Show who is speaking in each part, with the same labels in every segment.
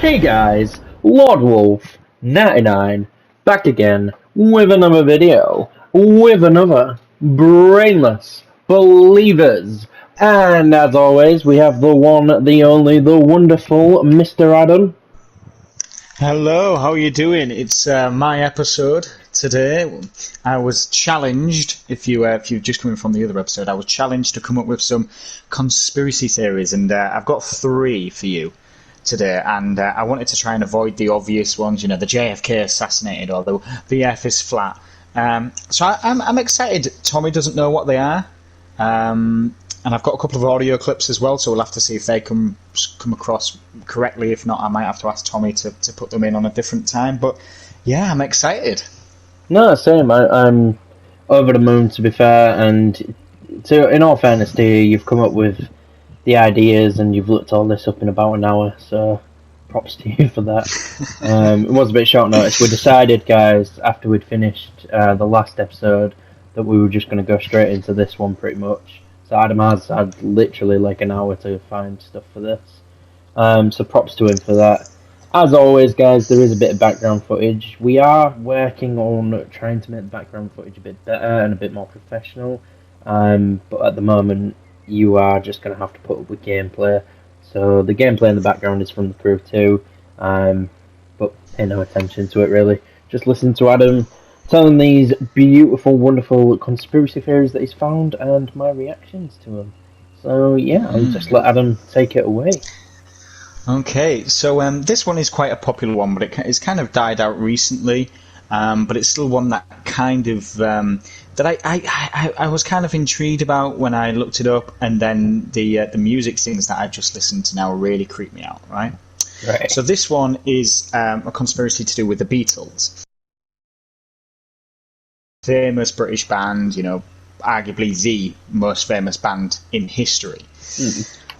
Speaker 1: Hey guys, Lord Wolf 99 back again with another video, with another Brainless Believers. And as always, we have the one, the only, the wonderful Mr. Adam.
Speaker 2: Hello, how are you doing? It's my episode today. I was challenged, if you've just come in from the other episode, I was challenged to come up with some conspiracy theories, and I've got three for you today, and I wanted to try and avoid the obvious ones, you know, the JFK assassinated or the Earth is flat. So I'm excited. Tommy doesn't know what they are. And I've got a couple of audio clips as well, so we'll have to see if they come across correctly. If not, I might have to ask Tommy to put them in on a different time. But yeah, I'm excited.
Speaker 1: No, same. I'm over the moon, to be fair, and in all fairness to you, you've come up with the ideas and you've looked all this up in about an hour, so props to you for that. It was a bit short notice. We decided, guys, after we'd finished the last episode, that we were just going to go straight into this one pretty much. So Adam has had literally like an hour to find stuff for this. So props to him for that. As always, guys, there is a bit of background footage. We are working on trying to make the background footage a bit better and a bit more professional. But at the moment, you are just going to have to put up with gameplay. So the gameplay in the background is from the crew too. But pay no attention to it really. Just listen to Adam telling these beautiful, wonderful conspiracy theories that he's found and my reactions to them. So yeah, I'll just let Adam take it away.
Speaker 2: Okay, so this one is quite a popular one, but it's kind of died out recently. But it's still one that kind of that I was kind of intrigued about when I looked it up, and then the music things that I just listened to now really creep me out. Right. So this one is a conspiracy to do with the Beatles. Famous British band, you know, arguably the most famous band in history.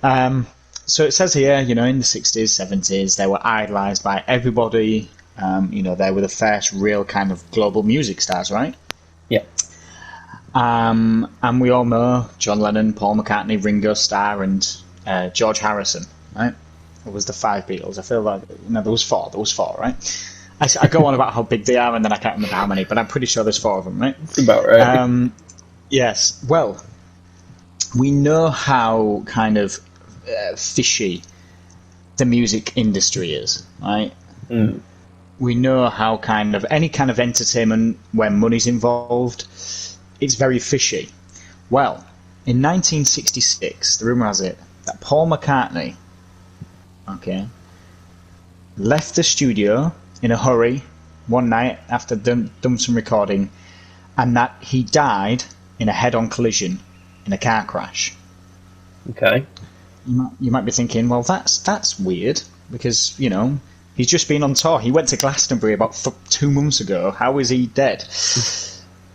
Speaker 2: So it says here, you know, in the 60s, 70s, they were idolised by everybody. You know, they were the first real kind of global music stars, right?
Speaker 1: Yeah.
Speaker 2: And we all know John Lennon, Paul McCartney, Ringo Starr, and George Harrison, right? It was the five Beatles. I feel like, no, there was four, right? I go on about how big they are, and then I can't remember how many, but I'm pretty sure there's four of them, right?
Speaker 1: That's about right.
Speaker 2: Yes. Well, we know how kind of fishy the music industry is, right? We know how kind of any kind of entertainment where money's involved, it's very fishy. Well, in 1966, the rumour has it that Paul McCartney, left the studio in a hurry one night after done some recording, and that he died in a head-on collision in a car crash.
Speaker 1: Okay.
Speaker 2: You might be thinking, well, that's weird, because, you know, he's just been on tour. He went to Glastonbury about 2 months ago. How is he dead?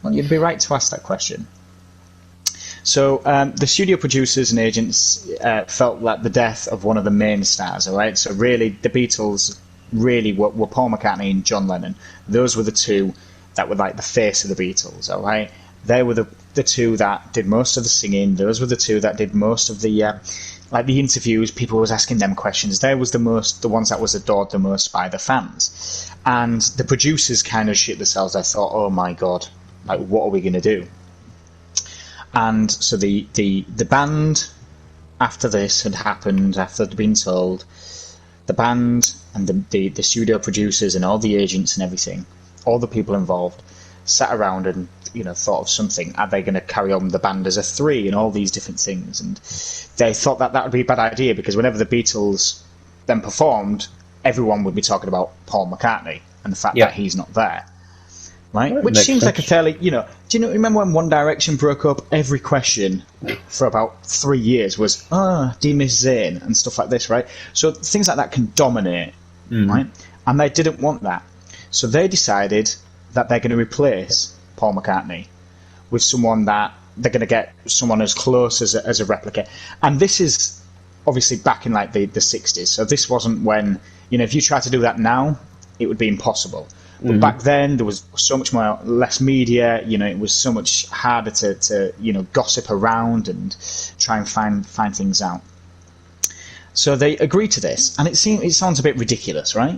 Speaker 2: Well, you'd be right to ask that question. So the studio producers and agents felt that the death of one of the main stars, all right? So really, the Beatles really were Paul McCartney and John Lennon. Those were the two that were like the face of the Beatles, all right? They were the two that did most of the singing. Those were the two that did most of the like the interviews. People was asking them questions. They was the ones that was adored the most by the fans. And the producers kind of shit themselves. They thought, oh my god, like what are we gonna do? And so the band, after this had happened, after they'd been told, the band and the studio producers and all the agents and everything, all the people involved, sat around and, you know, thought of something. Are they going to carry on the band as a three and all these different things? And they thought that would be a bad idea, because whenever the Beatles then performed, everyone would be talking about Paul McCartney and the fact that he's not there. Right? Which seems like a fairly, you know, do you remember when One Direction broke up? Every question for about 3 years was, do you miss Zayn? And stuff like this, right? So things like that can dominate, right? And they didn't want that. So they decided that they're going to replace Paul McCartney with someone that they're going to get someone as close as a replica. And this is obviously back in like the 60s. So this wasn't when, you know, if you try to do that now, it would be impossible. But back then, there was so much less media. You know, it was so much harder to you know, gossip around and try and find things out. So they agree to this, and it sounds a bit ridiculous, right?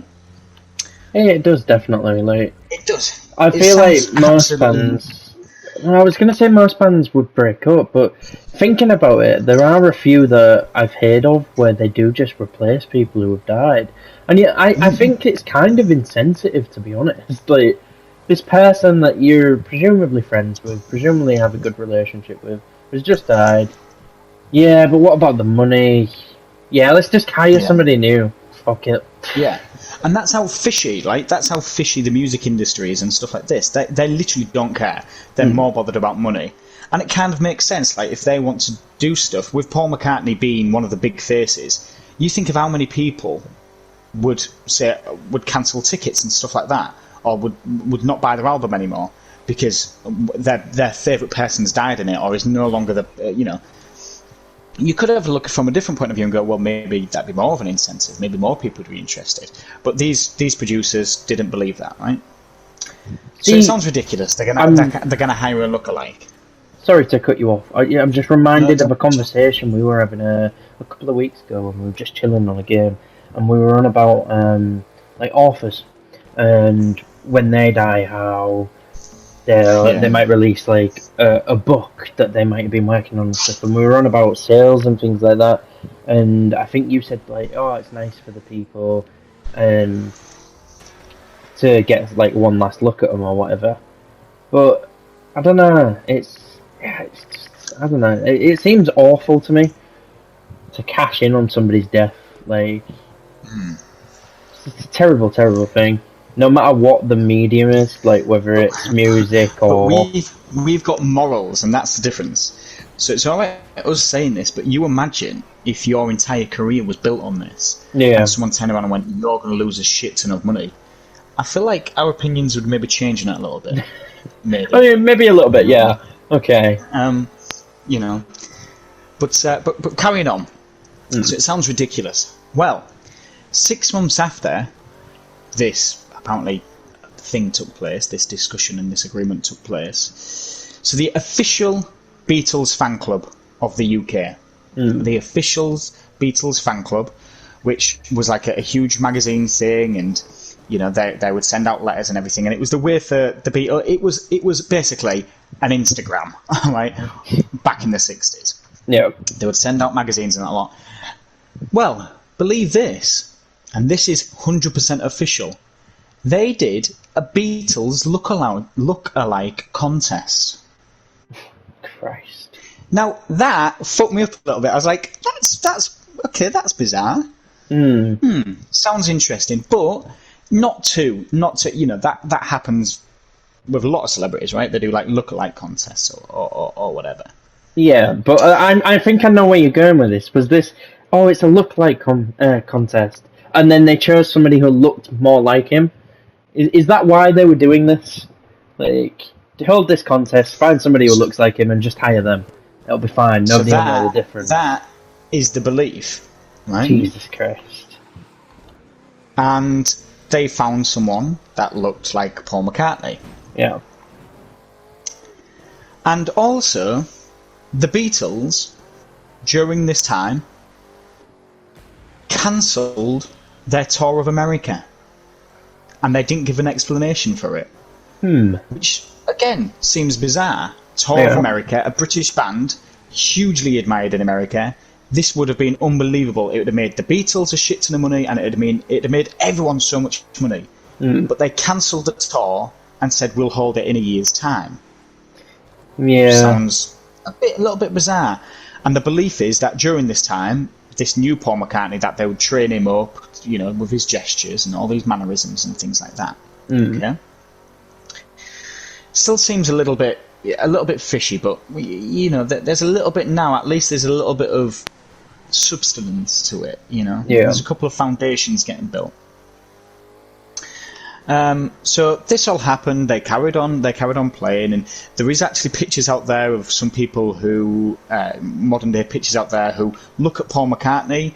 Speaker 1: Yeah, it does definitely. Like,
Speaker 2: It does.
Speaker 1: I
Speaker 2: It
Speaker 1: feel like
Speaker 2: sounds
Speaker 1: most
Speaker 2: absolutely-
Speaker 1: bands. Well, I was going to say most bands would break up, but thinking about it, there are a few that I've heard of where they do just replace people who have died. And yeah, I think it's kind of insensitive, to be honest. Like, this person that you're presumably friends with, presumably have a good relationship with, has just died. Yeah, but what about the money? Yeah, let's just hire somebody new. Fuck it.
Speaker 2: Yeah. And that's how fishy, like, that's how fishy the music industry is and stuff like this. They literally don't care. They're more bothered about money. And it kind of makes sense, like, if they want to do stuff, with Paul McCartney being one of the big faces, you think of how many people would cancel tickets and stuff like that, or would not buy their album anymore because their favourite person's died in it, or is no longer the, You could have a look from a different point of view and go, well, maybe that'd be more of an incentive. Maybe more people would be interested. But these producers didn't believe that, right? So it sounds ridiculous. They're gonna hire a lookalike.
Speaker 1: Sorry to cut you off. I'm just reminded of a conversation we were having a couple of weeks ago when we were just chilling on a game, and we were on about like authors and when they die, how they might release like a book that they might have been working on and stuff, and we were on about sales and things like that, and I think you said like, oh, it's nice for the people to get like one last look at them or whatever, but I don't know, it's just, I don't know, it seems awful to me to cash in on somebody's death, like it's a terrible thing. No matter what the medium is, like whether it's music or...
Speaker 2: But we've got morals, and that's the difference. So it's alright us saying this, but you imagine if your entire career was built on this, and someone turned around and went, you're going to lose a shit ton of money. I feel like our opinions would maybe change on that a little bit. Maybe.
Speaker 1: I mean, maybe a little bit, yeah. Okay.
Speaker 2: But carrying on. So it sounds ridiculous. Well, 6 months after this apparently thing took place, this discussion and this agreement took place, so the official Beatles fan club of the UK, the official Beatles fan club, which was like a huge magazine thing, and they would send out letters and everything, and it was the way for the Beatles. It was basically an Instagram, right? Back in the 60s.
Speaker 1: Yeah.
Speaker 2: They would send out magazines and that lot. Well, believe this, and this is 100% official. They did a Beatles look-alike contest.
Speaker 1: Christ.
Speaker 2: Now that fucked me up a little bit. I was like, that's okay. That's bizarre. Sounds interesting, but not to. That happens with a lot of celebrities, right? They do like look-alike contests or whatever.
Speaker 1: Yeah, but I think I know where you're going with this. Was this? Oh, it's a look-alike contest, and then they chose somebody who looked more like him. Is that why they were doing this? Like, to hold this contest, find somebody who looks like him and just hire them. It'll be fine. Nobody will know the difference.
Speaker 2: That is the belief, right?
Speaker 1: Jesus Christ.
Speaker 2: And they found someone that looked like Paul McCartney.
Speaker 1: Yeah.
Speaker 2: And also, the Beatles, during this time, cancelled their tour of America. And they didn't give an explanation for it. Which, again, seems bizarre. Tour of America, a British band, hugely admired in America. This would have been unbelievable. It would have made the Beatles a shit ton of money, and it would have made everyone so much money. But they cancelled the tour and said, we'll hold it in a year's time.
Speaker 1: Yeah.
Speaker 2: Sounds a little bit bizarre. And the belief is that during this time, this new Paul McCartney, that they would train him up, with his gestures and all these mannerisms and things like that. Okay? Still seems a little bit fishy, but there's a little bit now. At least there's a little bit of substance to it.
Speaker 1: Yeah.
Speaker 2: There's a couple of foundations getting built. So this all happened. They carried on playing, and there is actually pictures out there of some people who, modern day pictures out there, who look at Paul McCartney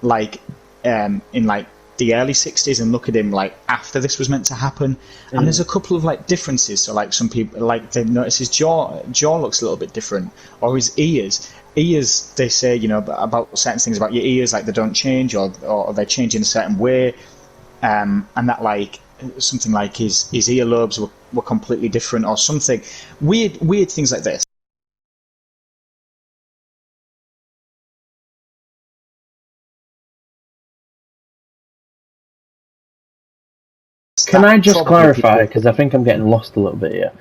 Speaker 2: like in like the early 60s and look at him like after this was meant to happen, and there's a couple of like differences. So like some people, like they notice his jaw looks a little bit different, or his ears, ears, they say, about certain things about your ears, like they don't change or they change in a certain way, and that like something like his earlobes were completely different or something. Weird things like this.
Speaker 1: Can I just clarify, because I think I'm getting lost a little bit here.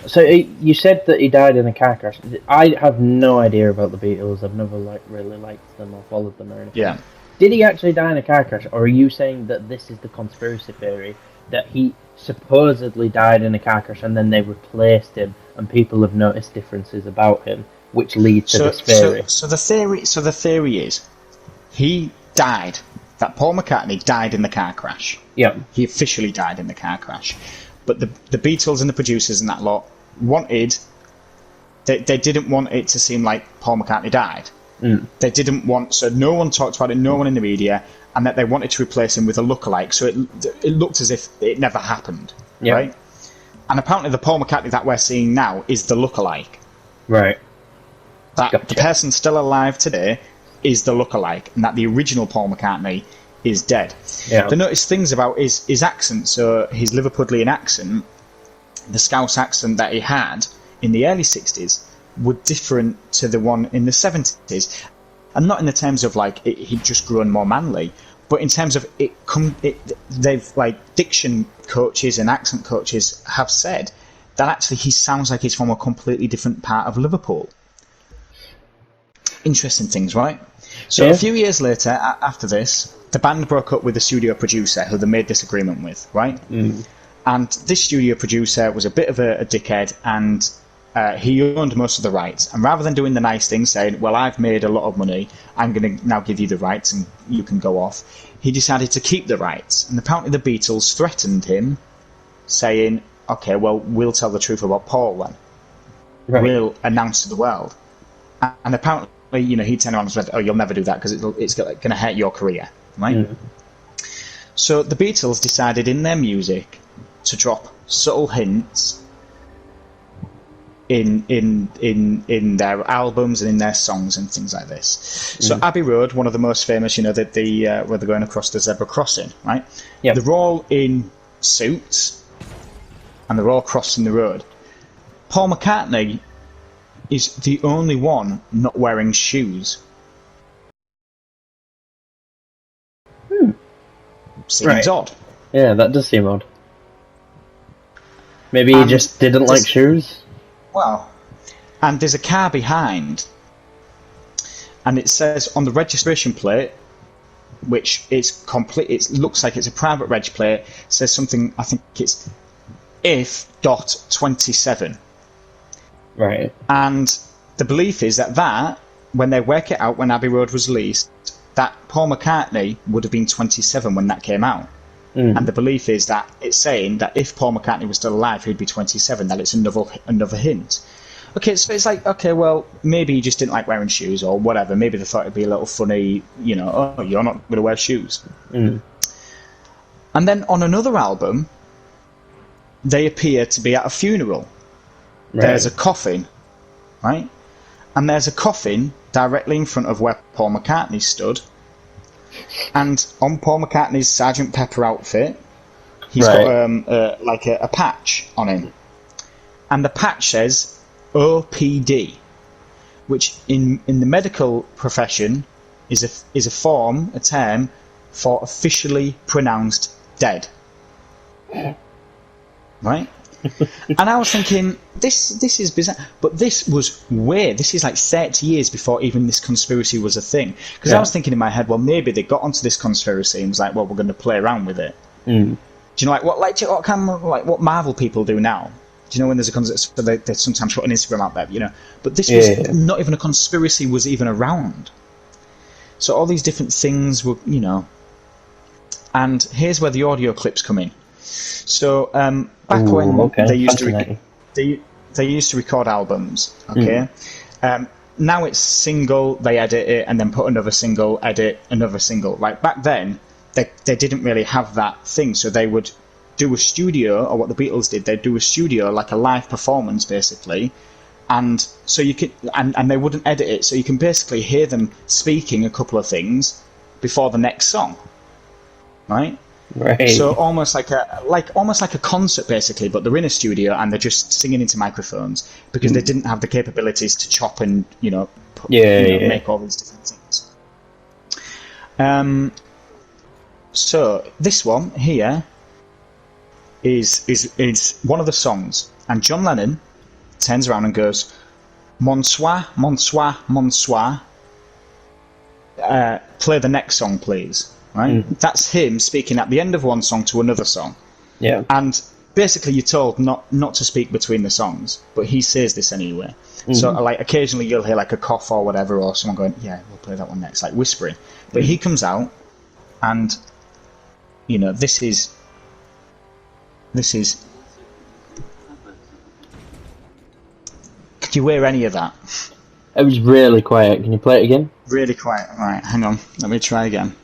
Speaker 1: So you said that he died in a car crash. I have no idea about the Beatles. I've never really liked them or followed them or anything.
Speaker 2: Yeah.
Speaker 1: Did he actually die in a car crash, or are you saying that this is the conspiracy theory that he supposedly died in a car crash and then they replaced him, and people have noticed differences about him, which lead to this theory?
Speaker 2: So the theory is he died. That Paul McCartney died in the car crash.
Speaker 1: Yeah.
Speaker 2: He officially died in the car crash. But the Beatles and the producers and that lot wanted... They didn't want it to seem like Paul McCartney died. They didn't want... So no one talked about it, no one in the media, and that they wanted to replace him with a lookalike. So it looked as if it never happened. Yeah. Right? And apparently the Paul McCartney that we're seeing now is the lookalike.
Speaker 1: Right.
Speaker 2: That the person still alive today is the lookalike, and that the original Paul McCartney is dead.
Speaker 1: Yeah.
Speaker 2: The notice things about his accent, so his Liverpudlian accent, the Scouse accent that he had in the early 60s, were different to the one in the 70s. And not in the terms of like he'd just grown more manly, but in terms of they've like diction coaches and accent coaches have said that actually he sounds like he's from a completely different part of Liverpool. Interesting things, right? So a few years later, after this, the band broke up with the studio producer who they made this agreement with, right? And this studio producer was a bit of a dickhead, and he owned most of the rights. And rather than doing the nice thing, saying, well, I've made a lot of money, I'm going to now give you the rights and you can go off, he decided to keep the rights. And apparently the Beatles threatened him, saying, okay, well, we'll tell the truth about Paul then. Right. We'll announce to the world. And apparently, he turned around and said, oh, you'll never do that because it's going to hurt your career, right? So the Beatles decided in their music to drop subtle hints in their albums and in their songs and things like this. So Abbey Road, one of the most famous, where they're going across the zebra crossing, right? Yeah. They're all in suits and they're all crossing the road. Paul McCartney is the only one not wearing shoes. Seems odd.
Speaker 1: Yeah, that does seem odd. Maybe he just didn't like shoes?
Speaker 2: Well, and there's a car behind, and it says on the registration plate, which is complete, it looks like it's a private reg plate, says something, I think it's if.27.
Speaker 1: Right.
Speaker 2: And the belief is that when they work it out, when Abbey Road was released, that Paul McCartney would have been 27 when that came out. And the belief is that it's saying that if Paul McCartney was still alive, he'd be 27, that it's another hint. Okay, so it's like, okay, well, maybe he just didn't like wearing shoes or whatever. Maybe they thought it'd be a little funny, oh, you're not going to wear shoes. And then on another album, they appear to be at a funeral. Right. There's a coffin, right? And there's a coffin directly in front of where Paul McCartney stood. And on Paul McCartney's Sgt. Pepper outfit, he's got a patch on him. And the patch says OPD, which in the medical profession is a term for officially pronounced dead. Right? And I was thinking, this is bizarre. But this was weird. This is like 30 years before even this conspiracy was a thing. Because I was thinking in my head, well, maybe they got onto this conspiracy and was like, well, we're going to play around with it. Do you know, what Marvel people do now? Do you know when there's a conspiracy, so they sometimes put an Instagram out there, But this was not even a conspiracy was even around. So all these different things were, And here's where the audio clips come in. So back when they used to record albums, okay. Now it's single, they edit it, and then put another single, edit another single. Like back then, they didn't really have that thing, so they would do a studio, or what the Beatles did, they'd do a studio, like a live performance basically, and so you can, and they wouldn't edit it, so you can basically hear them speaking a couple of things before the next song, right?
Speaker 1: Right.
Speaker 2: So almost like a concert basically, but they're in a studio and they're just singing into microphones because they didn't have the capabilities to chop and make all these different things. So this one here is one of the songs, and John Lennon turns around and goes, "Bonsoir, bonsoir, bonsoir. Play the next song, please." Right? That's him speaking at the end of one song to another song.
Speaker 1: Yeah.
Speaker 2: And basically you're told not to speak between the songs, but he says this anyway. So like occasionally you'll hear like a cough or whatever, or someone going, "Yeah, we'll play that one next," like whispering. But he comes out and this is could you hear any of that?
Speaker 1: It was really quiet. Can you play it again?
Speaker 2: Really quiet. Right, hang on. Let me try again.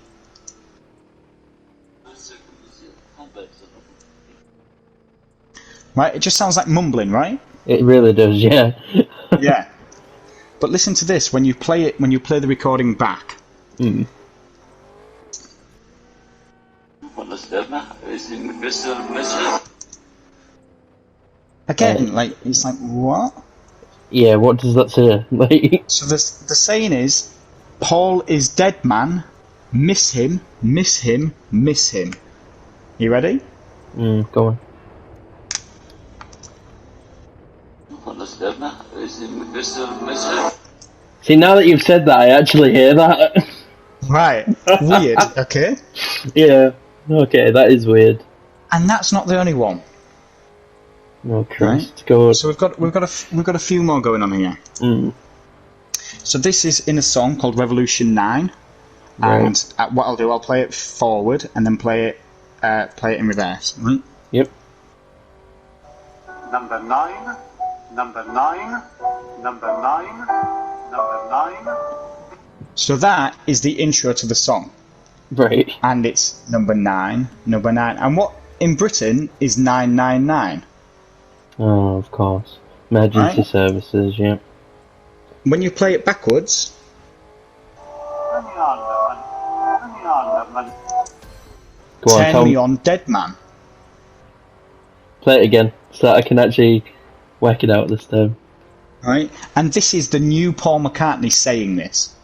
Speaker 2: Right, it just sounds like mumbling, right?
Speaker 1: It really does, yeah.
Speaker 2: Yeah. But listen to this when you play the recording back. Again, like it's like what?
Speaker 1: Yeah, what does that say? Like,
Speaker 2: so the saying is, Paul is dead man, miss him, miss him, miss him. You ready?
Speaker 1: Go on. See, now that you've said that, I actually hear that.
Speaker 2: Right. Weird. Okay.
Speaker 1: Yeah. Okay, that is weird.
Speaker 2: And that's not the only one.
Speaker 1: Oh Christ! Right? Go on.
Speaker 2: So we've got a few more going on here. So this is in a song called Revolution 9, and what I'll do, I'll play it forward and then play it in reverse. Right?
Speaker 1: Yep.
Speaker 3: Number 9, number 9, number 9, number 9.
Speaker 2: So that is the intro to the song.
Speaker 1: Right.
Speaker 2: And it's number 9, number 9. And what in Britain is 999?
Speaker 1: Oh, of course. Emergency services, yeah.
Speaker 2: When you play it backwards...
Speaker 1: Go on,
Speaker 2: Turn me on, dead man.
Speaker 1: Play it again, so that I can actually work it out this time.
Speaker 2: Right? And this is the new Paul McCartney saying this.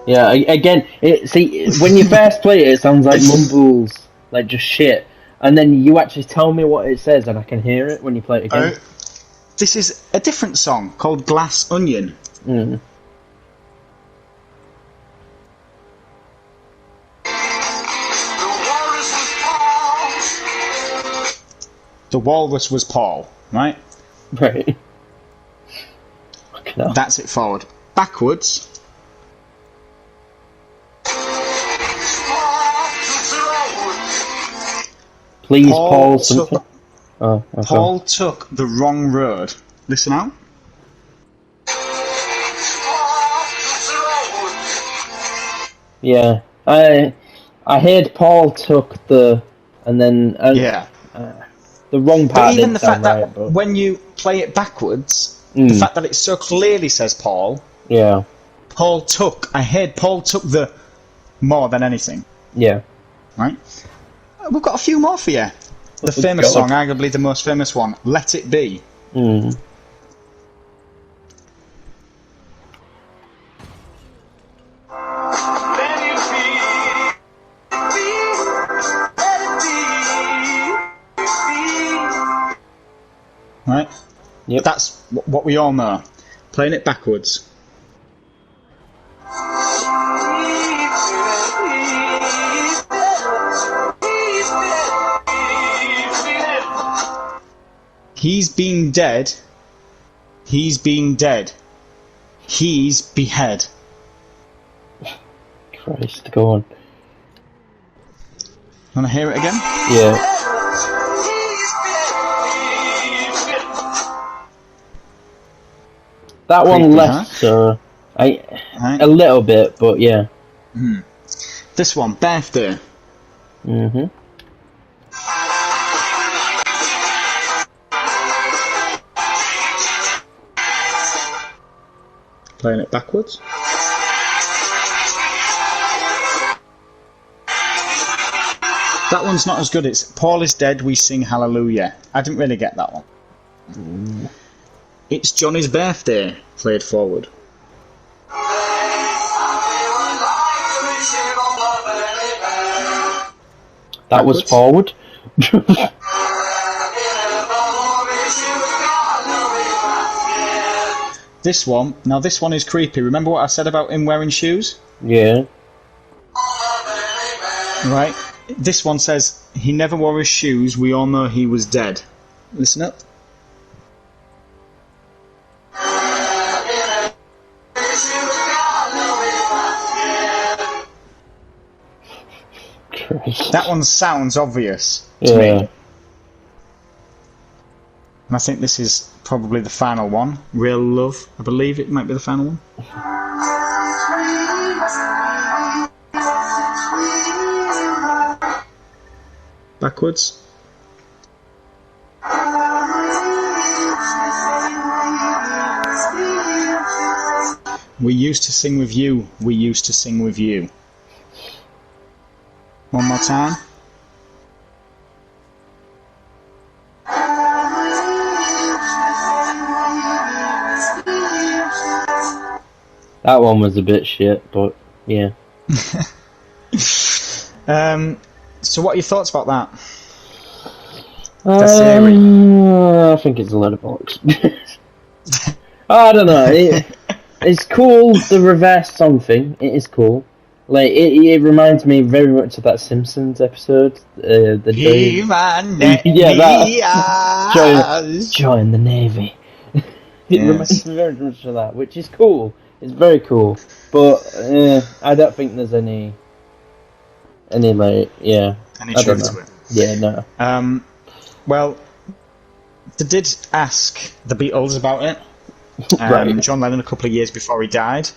Speaker 1: Yeah, again, when you first play it, it sounds like mumbles, like just shit. And then you actually tell me what it says and I can hear it when you play it again.
Speaker 2: This is a different song called Glass Onion. The Walrus was Paul, right?
Speaker 1: Right.
Speaker 2: That's it forward. Backwards.
Speaker 1: Please, Paul something.
Speaker 2: Paul took the wrong road. Listen out.
Speaker 1: Yeah, I heard Paul took the, and then the wrong part.
Speaker 2: But even the fact that
Speaker 1: but
Speaker 2: when you play it backwards, the fact that it so clearly says Paul.
Speaker 1: Yeah.
Speaker 2: Paul took. I heard Paul took the more than anything.
Speaker 1: Yeah.
Speaker 2: Right. We've got a few more for you. The famous song, arguably the most famous one, "Let It Be." Right?
Speaker 1: Yep.
Speaker 2: That's what we all know. Playing it backwards. He's been dead. He's been dead. He's behead.
Speaker 1: Christ, go on.
Speaker 2: Want to hear it again?
Speaker 1: Yeah. That one less so. A little bit, but yeah.
Speaker 2: This one, Birthday. Playing it backwards. That one's not as good. It's Paul is dead, we sing hallelujah. I didn't really get that one. It's Johnny's birthday, played forward.
Speaker 1: That was forward.
Speaker 2: This one is creepy. Remember what I said about him wearing shoes?
Speaker 1: Yeah.
Speaker 2: Right. This one says, he never wore his shoes, we all know he was dead. Listen up. That one sounds obvious to me. And I think this is probably the final one. Real Love, I believe it might be the final one. Backwards. We used to sing with you, we used to sing with you. One more time.
Speaker 1: That one was a bit shit, but yeah.
Speaker 2: So what are your thoughts about that?
Speaker 1: I think it's a load of bollocks. I don't know. It's cool, the reverse song thing. It is cool. Like it reminds me very much of that Simpsons episode. The join the Navy. It reminds me very much of that, which is cool. It's very cool, but I don't think there's any truth
Speaker 2: to it.
Speaker 1: Yeah, no.
Speaker 2: Well, they did ask the Beatles about it.
Speaker 1: Right.
Speaker 2: John Lennon a couple of years before he died.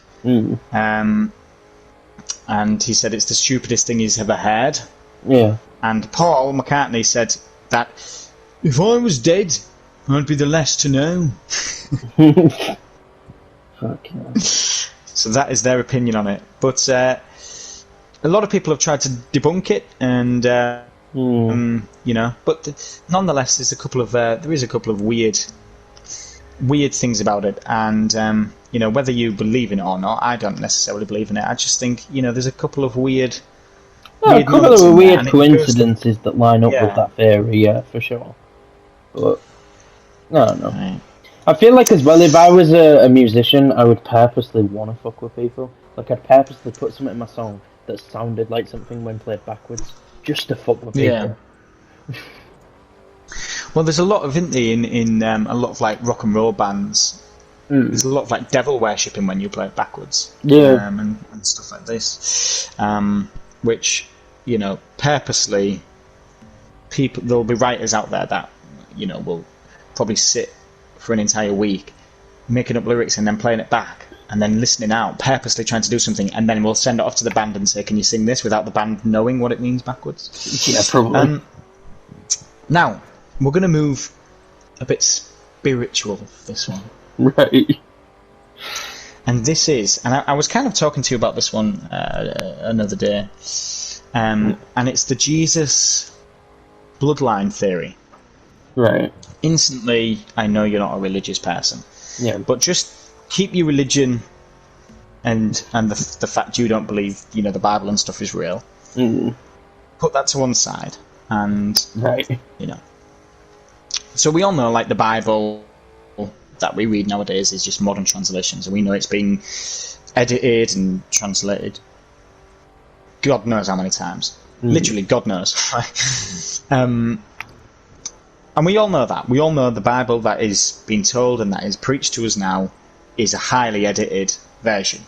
Speaker 2: And he said it's the stupidest thing he's ever heard.
Speaker 1: Yeah.
Speaker 2: And Paul McCartney said that if I was dead, I'd be the last to know.
Speaker 1: Fucking.
Speaker 2: So that is their opinion on it. But a lot of people have tried to debunk it, and but nonetheless, there is a couple of weird things about it, and whether you believe in it or not, I don't necessarily believe in it. I just think there's a couple of weird
Speaker 1: coincidences that line up with that theory, yeah, for sure. But I don't know.
Speaker 2: Right.
Speaker 1: I feel like as well, if I was a musician, I would purposely want to fuck with people. Like I'd purposely put something in my song that sounded like something when played backwards, just to fuck with people.
Speaker 2: Yeah. Well, there's a lot of in a lot of like rock and roll bands. There's a lot of like devil worshipping when you play it backwards.
Speaker 1: Yeah.
Speaker 2: And stuff like this, which purposely there'll be writers out there that will probably sit for an entire week making up lyrics and then playing it back and then listening out, purposely trying to do something, and then we'll send it off to the band and say, can you sing this, without the band knowing what it means backwards.
Speaker 1: Yeah, probably.
Speaker 2: Now we're going to move a bit spiritual for this one.
Speaker 1: Right.
Speaker 2: And this is, and I was kind of talking to you about this one another day, and it's the Jesus bloodline theory.
Speaker 1: Right.
Speaker 2: Instantly, I know you're not a religious person.
Speaker 1: Yeah.
Speaker 2: But just keep your religion and the fact you don't believe, the Bible and stuff is real. Put that to one side. And,
Speaker 1: right.
Speaker 2: So we all know, like, the Bible that we read nowadays is just modern translations. And we know it's been edited and translated God knows how many times. Literally, God knows. And we all know that. We all know the Bible that is being told and that is preached to us now is a highly edited version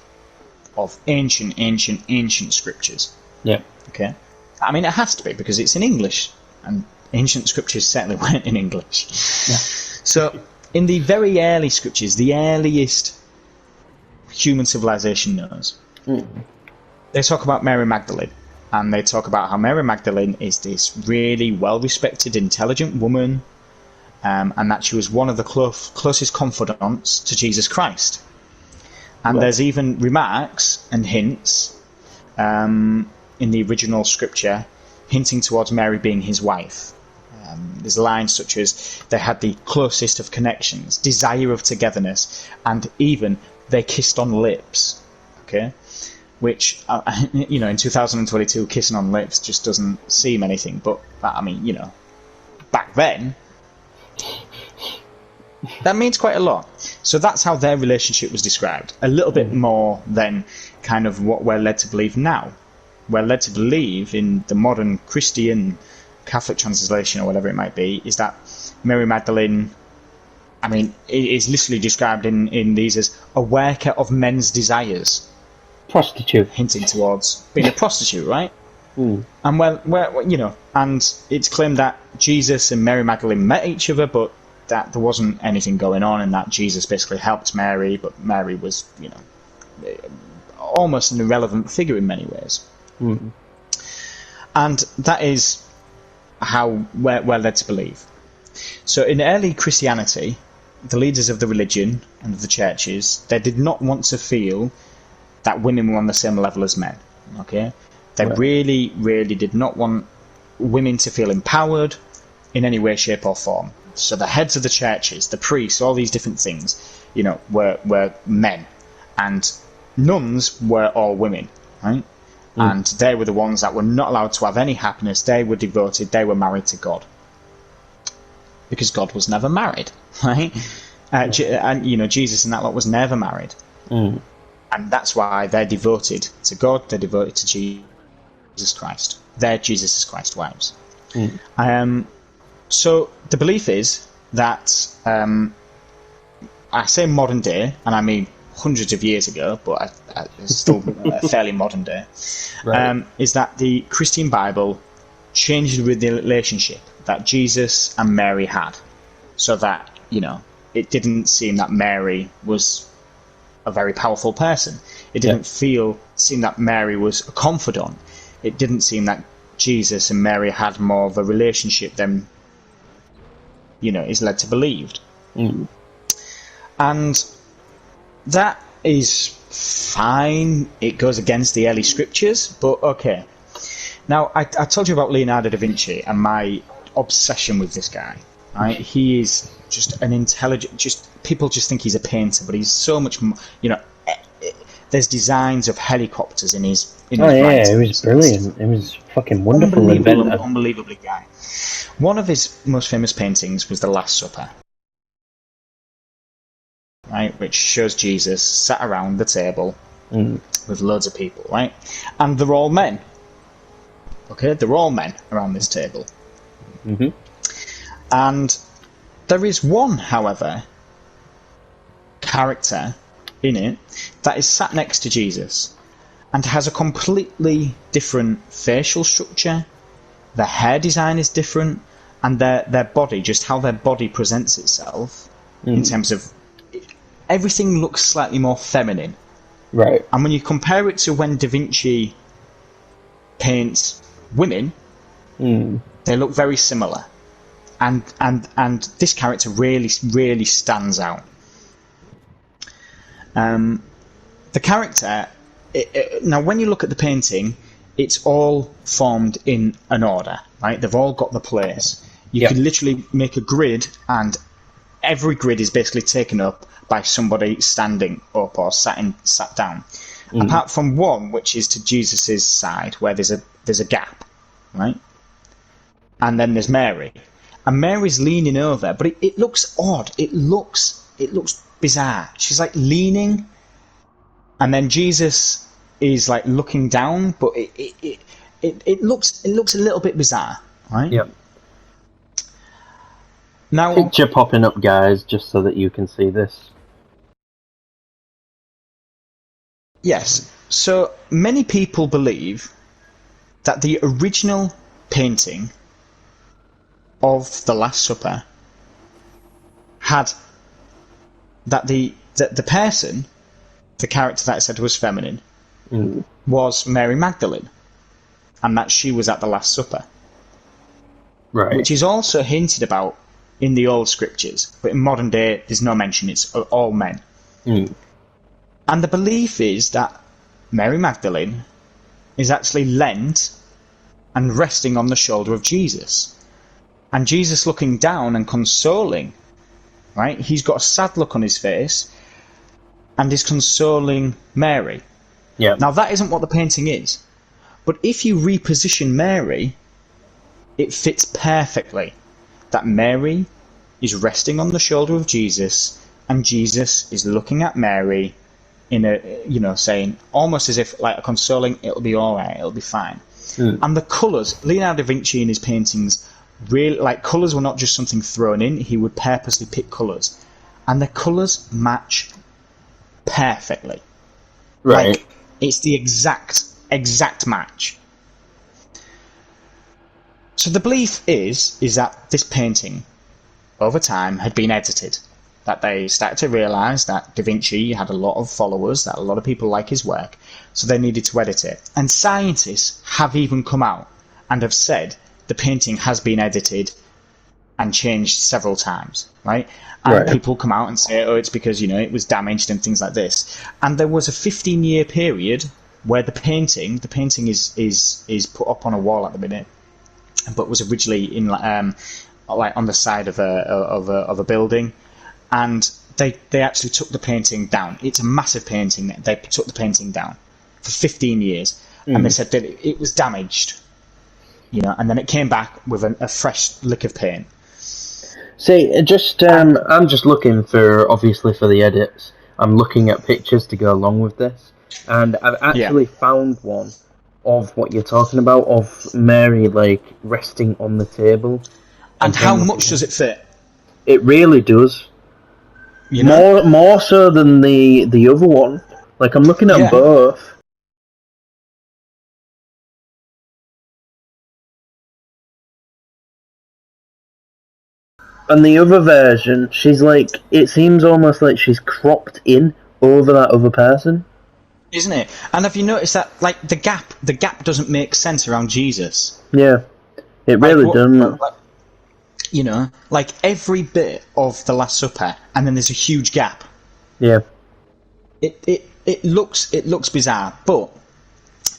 Speaker 2: of ancient scriptures.
Speaker 1: Yeah.
Speaker 2: Okay? I mean, it has to be, because it's in English, and ancient scriptures certainly weren't in English.
Speaker 1: Yeah.
Speaker 2: So, in the very early scriptures, the earliest human civilization knows, they talk about Mary Magdalene. And they talk about how Mary Magdalene is this really well-respected, intelligent woman, and that she was one of the closest confidants to Jesus Christ. And
Speaker 1: Right.
Speaker 2: there's even remarks and hints in the original scripture hinting towards Mary being his wife. There's lines such as they had the closest of connections, desire of togetherness, and even they kissed on lips. Okay, which in 2022, kissing on lips just doesn't seem anything. But I mean, back then, that means quite a lot. So that's how their relationship was described. A little bit more than kind of what we're led to believe now. We're led to believe in the modern Christian Catholic translation or whatever it might be, is that Mary Magdalene, I mean, it is literally described in these as a worker of men's desires.
Speaker 1: Prostitute.
Speaker 2: Hinting towards being a prostitute, right?
Speaker 1: Mm.
Speaker 2: And and it's claimed that Jesus and Mary Magdalene met each other, but that there wasn't anything going on, and that Jesus basically helped Mary, but Mary was, almost an irrelevant figure in many ways.
Speaker 1: Mm.
Speaker 2: And that is how we're led to believe. So in early Christianity, the leaders of the religion and of the churches, they did not want to feel that women were on the same level as men. Okay, they really, really did not want women to feel empowered in any way, shape, or form. So the heads of the churches, the priests, all these different things, were men, and nuns were all women, right? And they were the ones that were not allowed to have any happiness. They were devoted. They were married to God, because God was never married, right? And Jesus and that lot was never married.
Speaker 1: Mm.
Speaker 2: And that's why they're devoted to God, they're devoted to Jesus Christ. They're Jesus Christ's wives.
Speaker 1: Mm.
Speaker 2: So the belief is that, I say modern day, and I mean hundreds of years ago, but it's still fairly modern day,
Speaker 1: Right.
Speaker 2: is that the Christian Bible changed with the relationship that Jesus and Mary had. So that, it didn't seem that Mary was a very powerful person. It didn't seem that Mary was a confidant. It didn't seem that Jesus and Mary had more of a relationship than, is led to believe.
Speaker 1: Mm.
Speaker 2: And that is fine. It goes against the early scriptures, but okay. Now, I told you about Leonardo da Vinci and my obsession with this guy. Right? He is just an intelligent. People just think he's a painter, but he's so much more. There's designs of helicopters in his.
Speaker 1: It was brilliant. It was fucking wonderful.
Speaker 2: Unbelievably guy. One of his most famous paintings was The Last Supper, right, which shows Jesus sat around the table with loads of people, right, and they're all men. Okay, they're all men around this table.
Speaker 1: Mm-hmm.
Speaker 2: And there is one, however, character in it that is sat next to Jesus and has a completely different facial structure. Their hair design is different, and their body, just how their body presents itself in terms of everything looks slightly more feminine.
Speaker 1: Right.
Speaker 2: And when you compare it to when Da Vinci paints women, they look very similar. And this character really, really stands out. The character, now when you look at the painting, it's all formed in an order, right? They've all got the place. You can literally make a grid, and every grid is basically taken up by somebody standing up or sat down. Apart from one, which is to Jesus's side, where there's a gap, right? And then there's Mary. And Mary's leaning over, but it looks odd. It looks bizarre. She's like leaning, and then Jesus is like looking down, but it looks a little bit bizarre, right?
Speaker 1: Yep.
Speaker 2: Now,
Speaker 1: Picture popping up, guys, just so that you can see this.
Speaker 2: yes. So many people believe that the original painting of the Last Supper had that the person, the character that I said was feminine, was Mary Magdalene, and that she was at the Last Supper,
Speaker 1: Right.
Speaker 2: which is also hinted about in the old scriptures, but in modern day there's no mention. It's all men. And the belief is that Mary Magdalene is actually leant and resting on the shoulder of Jesus. And Jesus looking down and consoling, right? He's got a sad look on his face and is consoling Mary.
Speaker 1: Yeah.
Speaker 2: Now, that isn't what the painting is. But if you reposition Mary, it fits perfectly. That Mary is resting on the shoulder of Jesus, and Jesus is looking at Mary in a, saying, almost as if like a consoling, it'll be all right, it'll be fine. And the colours, Leonardo da Vinci in his paintings, really, like, colours were not just something thrown in, he would purposely pick colours. And the colours match perfectly.
Speaker 1: Right.
Speaker 2: Like, it's the exact match. So the belief is that this painting, over time, had been edited. That they started to realise that Da Vinci had a lot of followers, that a lot of people like his work, so they needed to edit it. And scientists have even come out and have said the painting has been edited and changed several times, right? And people come out and say, oh, it's because, it was damaged and things like this. And there was a 15-year period where the painting is put up on a wall at the minute, but was originally in like on the side of a building, and they actually took the painting down. It's a massive painting. They took the painting down for 15 years, and they said that it was damaged, and then it came back with a fresh lick of paint.
Speaker 1: See, I'm just looking obviously for the edits. I'm looking at pictures to go along with this, and I've actually found one of what you're talking about, of Mary, like, resting on the table.
Speaker 2: And how much does it fit?
Speaker 1: It really does. More so than the other one. Like, I'm looking at both. And the other version, she's like, it seems almost like she's cropped in over that other person.
Speaker 2: Isn't it? And have you noticed that, like, the gap doesn't make sense around Jesus?
Speaker 1: Yeah, it really doesn't.
Speaker 2: Like every bit of the Last Supper, and then there's a huge gap.
Speaker 1: Yeah.
Speaker 2: It looks bizarre, but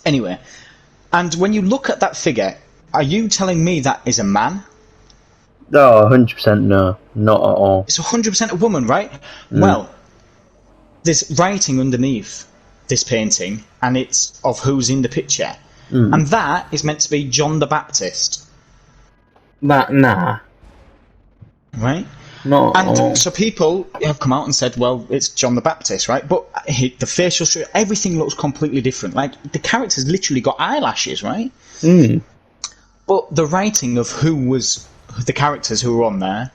Speaker 2: anyway. And when you look at that figure, are you telling me that is a man?
Speaker 1: Oh, 100% no, not at all.
Speaker 2: It's 100% a woman, right? Well, there's writing underneath this painting, and it's of who's in the picture, and that is meant to be John the Baptist.
Speaker 1: Nah.
Speaker 2: Right?
Speaker 1: No.
Speaker 2: And so people have come out and said, well, it's John the Baptist, right? But the facial structure, everything looks completely different. Like, the character's literally got eyelashes, right? But the writing of who was the characters who were on there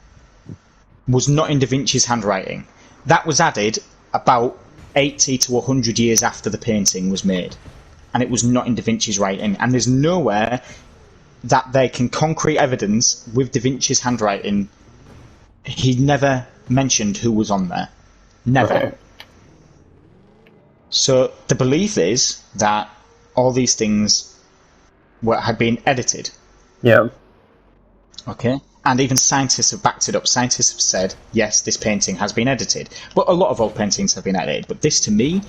Speaker 2: was not in Da Vinci's handwriting. That was added about 80 to 100 years after the painting was made. And it was not in Da Vinci's writing. And there's nowhere that they can concrete evidence with Da Vinci's handwriting. He never mentioned who was on there. Never.
Speaker 1: Okay.
Speaker 2: So the belief is that all these things had been edited.
Speaker 1: Yeah.
Speaker 2: Okay. And even scientists have backed it up. Scientists have said, yes, this painting has been edited. But a lot of old paintings have been edited. But this, to me,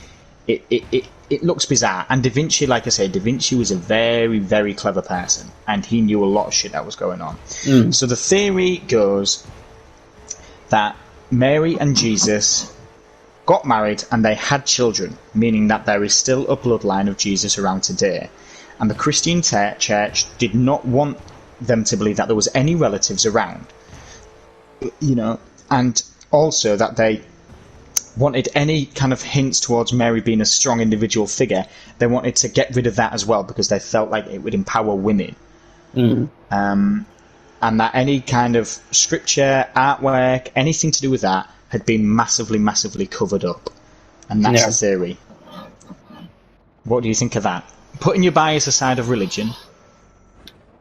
Speaker 2: it looks bizarre. And Da Vinci, like I said, Da Vinci was a very, very clever person. And he knew a lot of shit that was going on. So the theory goes that Mary and Jesus got married and they had children, meaning that there is still a bloodline of Jesus around today. And the Christian church did not want them to believe that there was any relatives around, and also that they wanted any kind of hints towards Mary being a strong individual figure. They wanted to get rid of that as well, because they felt like it would empower women. And that any kind of scripture, artwork, anything to do with that had been massively, massively covered up. And that's the theory. What do you think of that? Putting your bias aside of religion.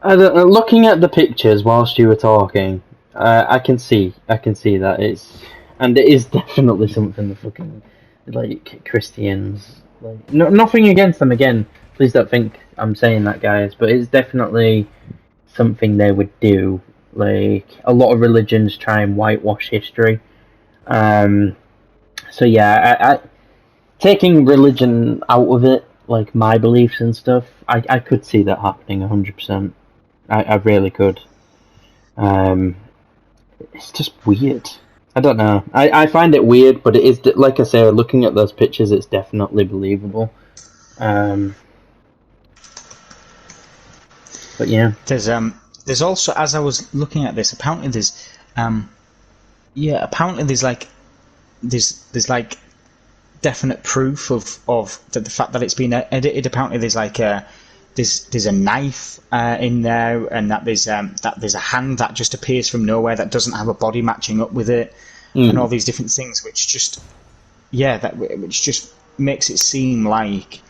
Speaker 1: Looking at the pictures whilst you were talking, I can see that it is definitely something the fucking, like, Christians, like, nothing against them, again, please don't think I'm saying that, guys, but it's definitely something they would do. Like, a lot of religions try and whitewash history. So yeah, taking religion out of it, like my beliefs and stuff, I could see that happening 100%. I really could. It's just weird. I don't know. I find it weird, but it is, like I say, looking at those pictures, it's definitely believable. But yeah.
Speaker 2: There's also, as I was looking at this, apparently there's definite proof of the fact that it's been edited. Apparently there's there's a knife in there, and that there's a hand that just appears from nowhere that doesn't have a body matching up with it, and all these different things, which just makes it seem like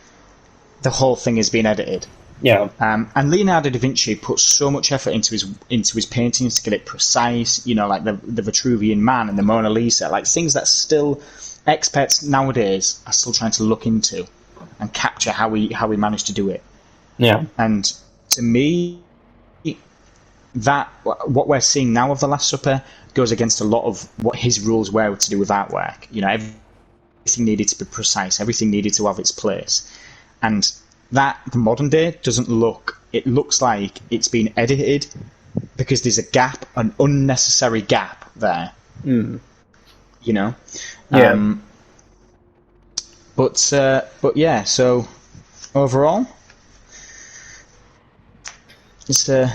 Speaker 2: the whole thing has been edited.
Speaker 1: Yeah.
Speaker 2: And Leonardo da Vinci put so much effort into his paintings to get it precise. You know, like the Vitruvian Man and the Mona Lisa, like things that still experts nowadays are still trying to look into and capture how we managed to do it.
Speaker 1: Yeah.
Speaker 2: And to me, that what we're seeing now of the Last Supper goes against a lot of what his rules were to do with artwork. You know, everything needed to be precise, everything needed to have its place, and that the modern day doesn't look. It looks like it's been edited because there's a gap, an unnecessary gap there. You know.
Speaker 1: Yeah.
Speaker 2: But yeah. So overall, it's a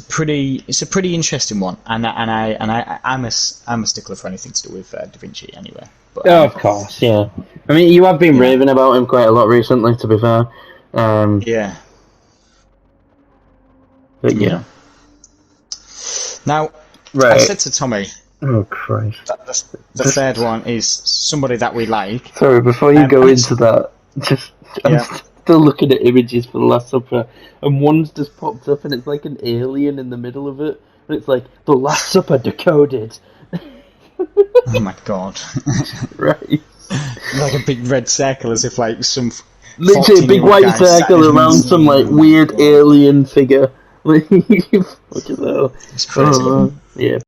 Speaker 2: pretty interesting one, and I'm a stickler for anything to do with Da Vinci anyway. But,
Speaker 1: of course, yeah. I mean, you have been raving about him quite a lot recently, to be fair.
Speaker 2: Yeah.
Speaker 1: But yeah.
Speaker 2: Now,
Speaker 1: right.
Speaker 2: I said to Tommy,
Speaker 1: oh Christ,
Speaker 2: that the third one is somebody that we like.
Speaker 1: Sorry, before you go into that, I'm still looking at images for the Last Supper, and one's just popped up, and it's like an alien in the middle of it, and it's like the Last Supper decoded.
Speaker 2: Oh my god!
Speaker 1: Right.
Speaker 2: Like a big red circle, as if like some
Speaker 1: literally a big white circle around some like weird alien figure.
Speaker 2: It's crazy.
Speaker 1: Yeah.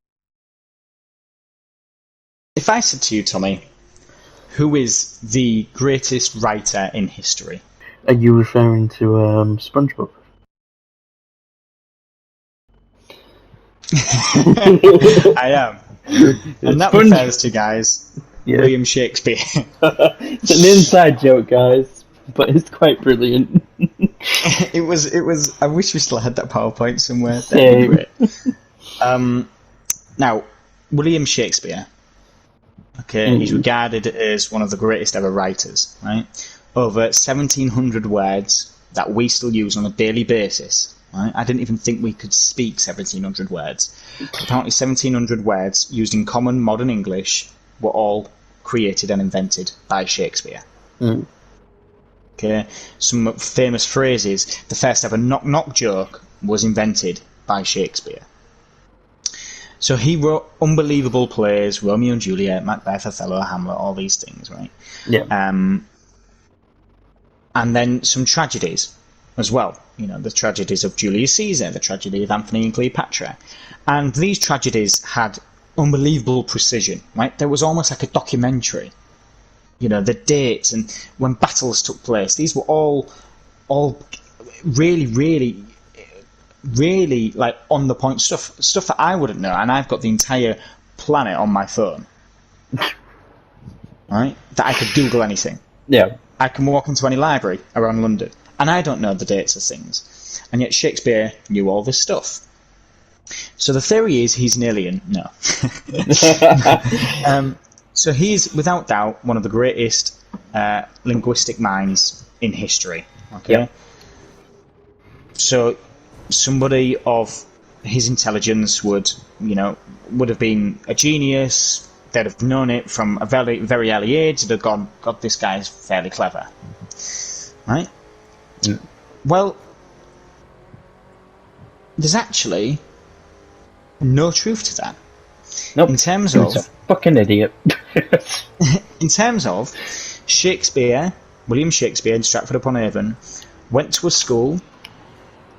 Speaker 2: If I said to you, Tommy, who is the greatest writer in history?
Speaker 1: Are you referring to SpongeBob?
Speaker 2: I am. And that refers to, guys, William Shakespeare.
Speaker 1: It's an inside joke, guys, but it's quite brilliant.
Speaker 2: It was. I wish we still had that PowerPoint somewhere.
Speaker 1: Same.
Speaker 2: Now, William Shakespeare. Okay, he's regarded as one of the greatest ever writers. Right, over 1,700 words that we still use on a daily basis. Right? I didn't even think we could speak 1,700 words. Apparently 1,700 words used in common modern English were all created and invented by Shakespeare. Okay, some famous phrases. The first ever knock-knock joke was invented by Shakespeare. So he wrote unbelievable plays, Romeo and Juliet, Macbeth, Othello, Hamlet, all these things, right?
Speaker 1: Yeah.
Speaker 2: And then some tragedies as well. You know, the tragedies of Julius Caesar, the tragedy of Antony and Cleopatra. And these tragedies had unbelievable precision, right? There was almost like a documentary. You know, the dates and when battles took place. These were all really, really, really like on the point stuff that I wouldn't know. And I've got the entire planet on my phone, right? That I could Google anything.
Speaker 1: Yeah.
Speaker 2: I can walk into any library around London, and I don't know the dates of things. And yet Shakespeare knew all this stuff. So the theory is he's an alien. No. So he's, without doubt, one of the greatest linguistic minds in history. Okay.
Speaker 1: Yep.
Speaker 2: So somebody of his intelligence would have been a genius. They'd have known it from a very, very early age. They'd have gone, God, this guy's fairly clever. Right?
Speaker 1: Mm.
Speaker 2: Well, there's actually no truth to that.
Speaker 1: Nope.
Speaker 2: In terms of...
Speaker 1: He's a fucking idiot.
Speaker 2: In terms of Shakespeare, William Shakespeare in Stratford-upon-Avon, went to a school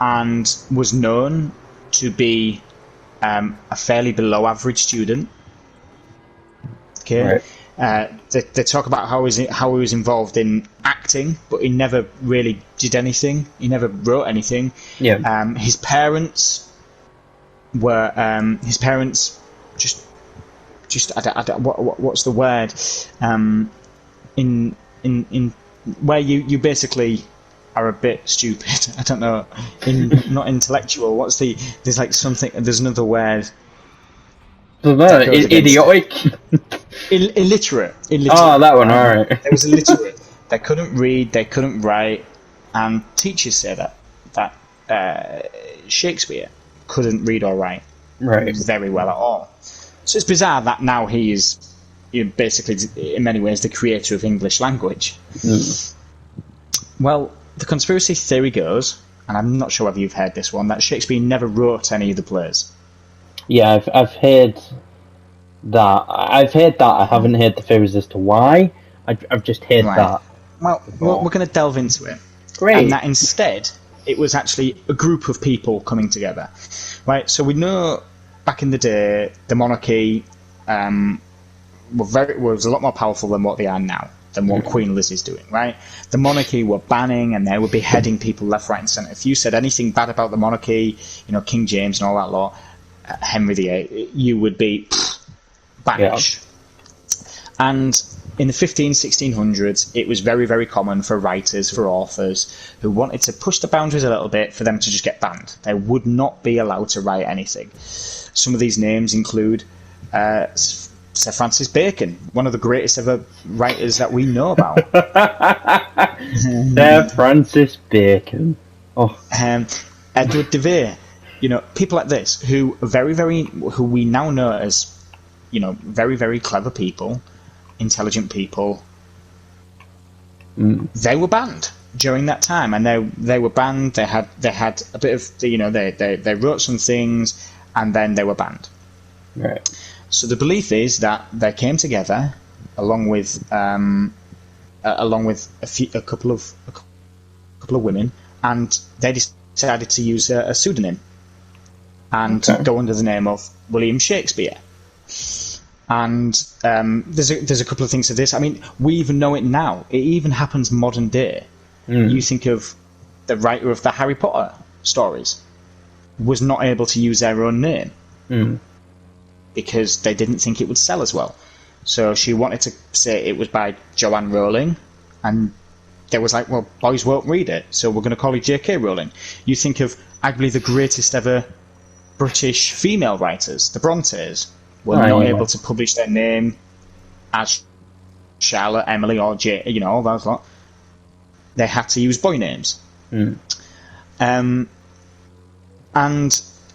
Speaker 2: and was known to be a fairly below-average student. Okay, right. They talk about how he was involved in acting, but he never really did anything. He never wrote anything.
Speaker 1: Yeah.
Speaker 2: His parents were just what's the word? In where you basically are a bit stupid. I don't know. Not intellectual. There's another word.
Speaker 1: Idiotic.
Speaker 2: Illiterate.
Speaker 1: Oh, that one. All right.
Speaker 2: They was illiterate. They couldn't read. They couldn't write. And teachers say that Shakespeare couldn't read or write very well at all. So it's bizarre that now he is basically, in many ways, the creator of English language. Well, the conspiracy theory goes, and I'm not sure whether you've heard this one, that Shakespeare never wrote any of the plays.
Speaker 1: Yeah, I've heard that. I haven't heard the theories as to why. I've just heard that.
Speaker 2: Well, we're going to delve into it.
Speaker 1: Great.
Speaker 2: And that instead, it was actually a group of people coming together. Right, so we know back in the day, the monarchy was a lot more powerful than what they are now, than what Queen Liz is doing, right? The monarchy were banning and they were beheading people left, right and centre. If you said anything bad about the monarchy, King James and all that lot, Henry VIII, you would be banished. Yeah. And in the 1600s, it was very, very common for writers, for authors, who wanted to push the boundaries a little bit for them to just get banned. They would not be allowed to write anything. Some of these names include Sir Francis Bacon, one of the greatest ever writers that we know about.
Speaker 1: Sir Francis Bacon. Oh.
Speaker 2: Edward de Vere. People like this who we now know as, very, very clever people, intelligent people. They were banned during that time, and they were banned. They had a bit of they wrote some things, and then they were banned.
Speaker 1: Right.
Speaker 2: So the belief is that they came together along with a couple of women, and they decided to use a pseudonym and go under the name of William Shakespeare. And there's a couple of things to this. I mean, we even know it now. It even happens modern day. You think of the writer of the Harry Potter stories was not able to use their own name because they didn't think it would sell as well. So she wanted to say it was by Joanne Rowling, and they was like, well, boys won't read it, so we're going to call it J.K. Rowling. You think of arguably the greatest ever British female writers, the Brontes, were not able to publish their name as Charlotte, Emily, or all those lot. They had to use boy names. And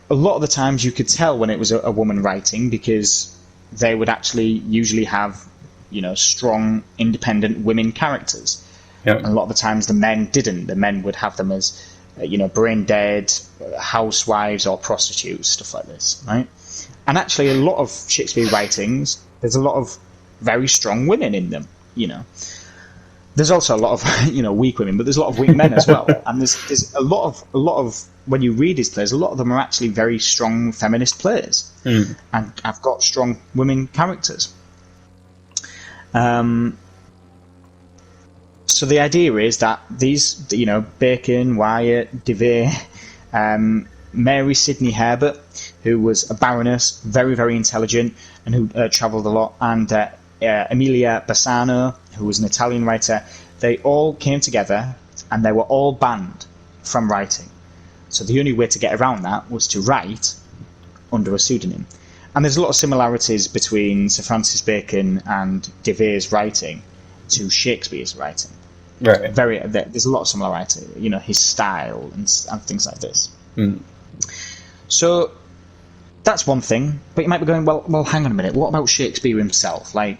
Speaker 2: a lot of the times you could tell when it was a woman writing, because they would actually usually have, strong, independent women characters.
Speaker 1: Yep.
Speaker 2: And a lot of the times the men didn't. The men would have them as, brain dead, housewives or prostitutes, stuff like this, right? And actually a lot of Shakespeare writings, there's a lot of very strong women in them, There's also a lot of, weak women, but there's a lot of weak men as well. And there's a lot of, when you read his plays, a lot of them are actually very strong feminist plays. And have got strong women characters. So the idea is that these, Bacon, Wyatt, de Vere, Mary Sidney Herbert, who was a baroness, very, very intelligent, and who travelled a lot, and Emilia Bassano, who was an Italian writer, they all came together and they were all banned from writing. So the only way to get around that was to write under a pseudonym. And there's a lot of similarities between Sir Francis Bacon and de Vere's writing to Shakespeare's writing.
Speaker 1: Right.
Speaker 2: There's a lot of similarity, his style and things like this. So that's one thing, but you might be going, well, hang on a minute. What about Shakespeare himself? Like,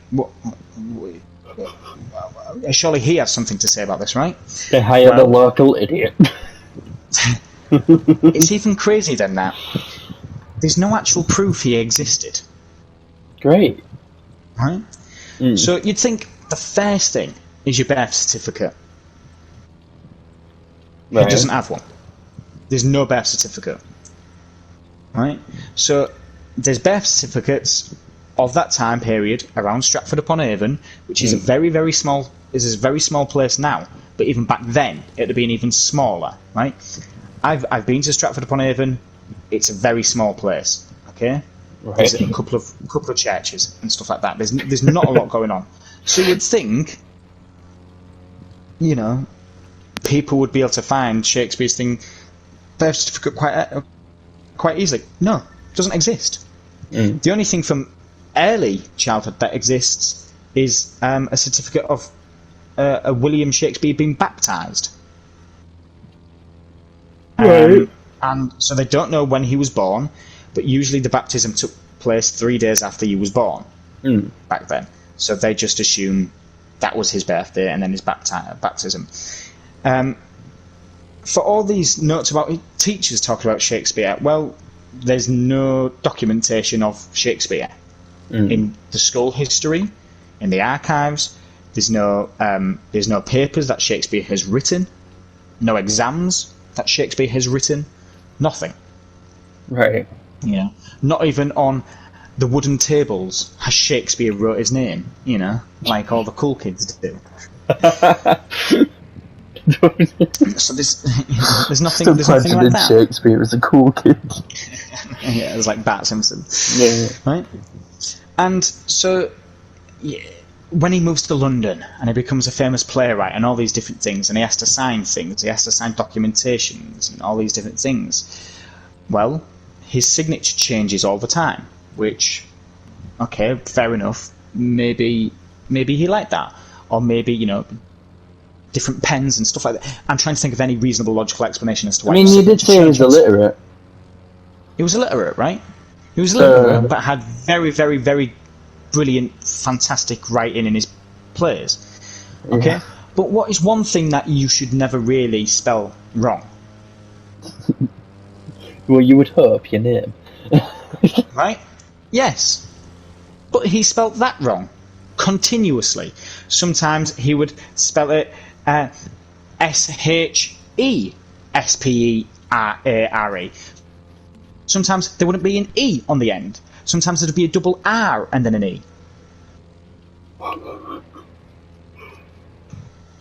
Speaker 2: surely he has something to say about this, right?
Speaker 1: They hired a local idiot.
Speaker 2: It's even crazier than that. There's no actual proof he existed.
Speaker 1: Great.
Speaker 2: Right? So you'd think the first thing is your birth certificate. Right. He doesn't have one. There's no birth certificate. Right? So there's birth certificates of that time period around Stratford-upon-Avon, which is a very, very small place now, but even back then it'd have been even smaller, right? I've been to Stratford-upon-Avon. It's a very small place, okay?
Speaker 1: Right.
Speaker 2: There's a couple of churches and stuff like that. There's not a lot going on. So you'd think, people would be able to find Shakespeare's birth certificate quite easily. No, it doesn't exist. The only thing from early childhood that exists is a certificate of a William Shakespeare being baptised.
Speaker 1: Right.
Speaker 2: And so they don't know when he was born, but usually the baptism took place 3 days after he was born back then. So they just assume that was his birthday and then his baptism. For all these notes about teachers talking about Shakespeare, well, there's no documentation of Shakespeare in the school history, in the archives. There's no papers that Shakespeare has written, no exams that Shakespeare has written, nothing.
Speaker 1: Right.
Speaker 2: Not even on the wooden tables has Shakespeare wrote his name, like all the cool kids do. So there's nothing like that.
Speaker 1: Shakespeare as a cool kid.
Speaker 2: Yeah, it was like Bart Simpson.
Speaker 1: Yeah.
Speaker 2: Right? And so, when he moves to London and he becomes a famous playwright and all these different things, and he has to sign things, he has to sign documentations and all these different things, well, his signature changes all the time, which, okay, fair enough, maybe he liked that. Or maybe, different pens and stuff like that. I'm trying to think of any reasonable logical explanation as to why.
Speaker 1: You did say he was illiterate.
Speaker 2: He was illiterate, right? He was illiterate, but had very, very, very brilliant, fantastic writing in his plays. Okay? Yeah. But what is one thing that you should never really spell wrong?
Speaker 1: Well, you would hope your name.
Speaker 2: Right? Yes. But he spelt that wrong. Continuously. Sometimes he would spell it Shepare. Sometimes there wouldn't be an E on the end. Sometimes there'd be a double R and then an E.